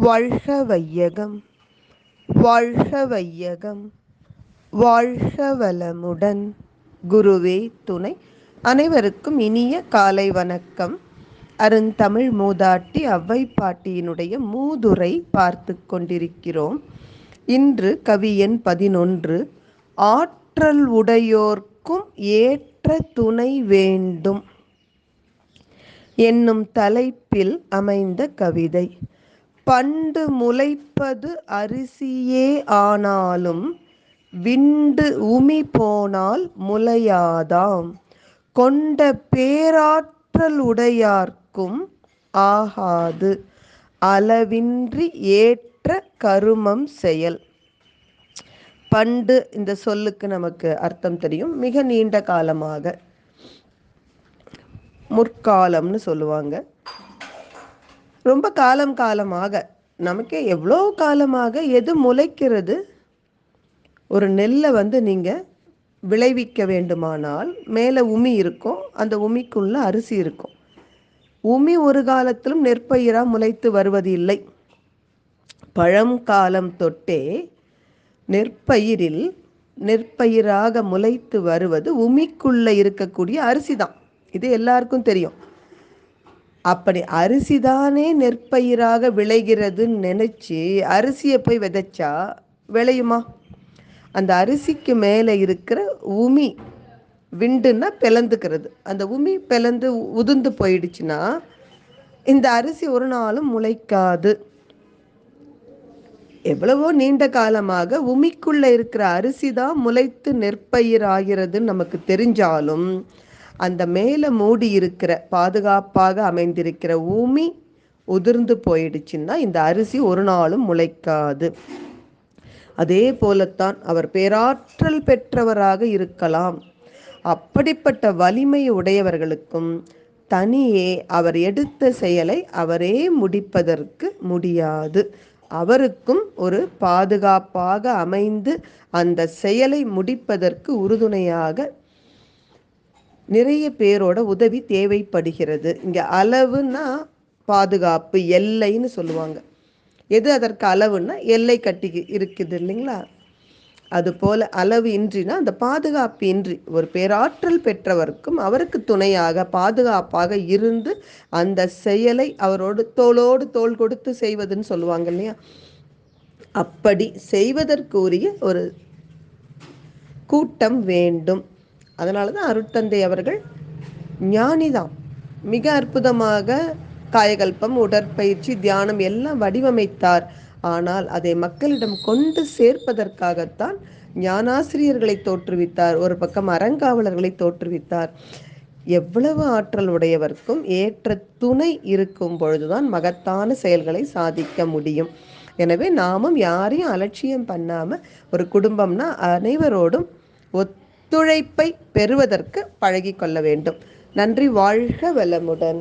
வாழ்க வையகம், வாழ்க வையகம், வாழ்க வளமுடன். குருவே துணை. அனைவருக்கும் இனிய காலை வணக்கம். அருந்தமிழ் மூதாட்டி ஔவை பாட்டியினுடைய மூதுரை பார்த்து கொண்டிருக்கிறோம். இன்று கவி எண் 11, ஆற்றல் உடையோர்க்கும் ஏற்ற துணை வேண்டும் என்னும் தலைப்பில் அமைந்த கவிதை. பண்டு முளைப்பது அரிசியே ஆனாலும் விண்டு உமி போனால் முளையாதாம், கொண்ட பேராற்றல் உடையார்க்கும் ஆகாது அளவின்றி ஏற்ற கருமம் செயல். பண்டு இந்த சொல்லுக்கு நமக்கு அர்த்தம் தெரியும். மிக நீண்ட காலமாக, முற்காலம்னு சொல்லுவாங்க. ரொம்ப காலமாக, நமக்கே எவ்வளோ காலமாக எது முளைக்கிறது? ஒரு நெல்லை நீங்கள் விளைவிக்க வேண்டுமானால் மேலே உமி இருக்கும், அந்த உமிக்குள்ள அரிசி இருக்கும். உமி ஒரு காலத்திலும் நெற்பயிராக முளைத்து வருவது இல்லை. பழங்காலம் தொட்டே நெற்பயிராக முளைத்து வருவது உமிக்குள்ள இருக்கக்கூடிய அரிசி தான். இது எல்லாருக்கும் தெரியும். அப்படி அரிசிதானே நெற்பயிராக விளைகிறதுன்னு நினச்சி அரிசியை போய் விதைச்சா விளையுமா? அந்த அரிசிக்கு மேலே இருக்கிற உமி விண்டுன்னா பிளந்துக்கிறது. அந்த உமி பிளந்து உதிர்ந்து போயிடுச்சுன்னா இந்த அரிசி ஒரு நாளும் முளைக்காது. எவ்வளவோ நீண்ட காலமாக உமிக்குள்ளே இருக்கிற அரிசி தான் முளைத்து நெற்பயிராகிறதுன்னு நமக்கு தெரிஞ்சாலும் அந்த மேலே மூடி இருக்கிற பாதுகாப்பாக அமைந்திருக்கிற உமி உதிர்ந்து போயிடுச்சுன்னா இந்த அரிசி ஒரு நாளும் முளைக்காது. அதே போலத்தான் அவர் பேராற்றல் பெற்றவராக இருக்கலாம். அப்படிப்பட்ட வலிமை உடையவர்களுக்கும் தனியே அவர் எடுத்த செயலை அவரே முடிப்பதற்கு முடியாது. அவருக்கும் ஒரு பாதுகாப்பாக அமைந்து அந்த செயலை முடிப்பதற்கு உறுதுணையாக நிறைய பேரோட உதவி தேவைப்படுகிறது. இங்கே அளவுன்னா பாதுகாப்பு, எல்லைன்னு சொல்லுவாங்க. எது அதற்கு அளவுன்னா எல்லை கட்டி இருக்குது இல்லைங்களா? அதுபோல் அளவு இன்றினா அந்த பாதுகாப்பு இன்றி ஒரு பேராற்றல் பெற்றவர்க்கும் அவருக்கு துணையாக பாதுகாப்பாக இருந்து அந்த செயலை அவரோடு தோளோடு தோள் கொடுத்து செய்வதுன்னு சொல்லுவாங்க இல்லையா? அப்படி செய்வதற்குரிய ஒரு கூட்டம் வேண்டும். அதனால தான் அருட்தந்தை அவர்கள் ஞானிதான். மிக அற்புதமாக காயகல்பம், உடற்பயிற்சி, தியானம் எல்லாம் வடிவமைத்தார். ஆனால் அதை மக்களிடம் கொண்டு சேர்ப்பதற்காகத்தான் ஞானாசிரியர்களை தோற்றுவித்தார். ஒரு பக்கம் அறங்காவலர்களை தோற்றுவித்தார். எவ்வளவு ஆற்றல் உடையவர்க்கும் ஏற்ற துணை இருக்கும் பொழுதுதான் மகத்தான செயல்களை சாதிக்க முடியும். எனவே நாமும் யாரையும் அலட்சியம் பண்ணாமல் ஒரு குடும்பம்னா அனைவரோடும் ஒத்துழைப்பை பெறுவதற்கு பழகிக்கொள்ள வேண்டும். நன்றி. வாழ்க வளமுடன்.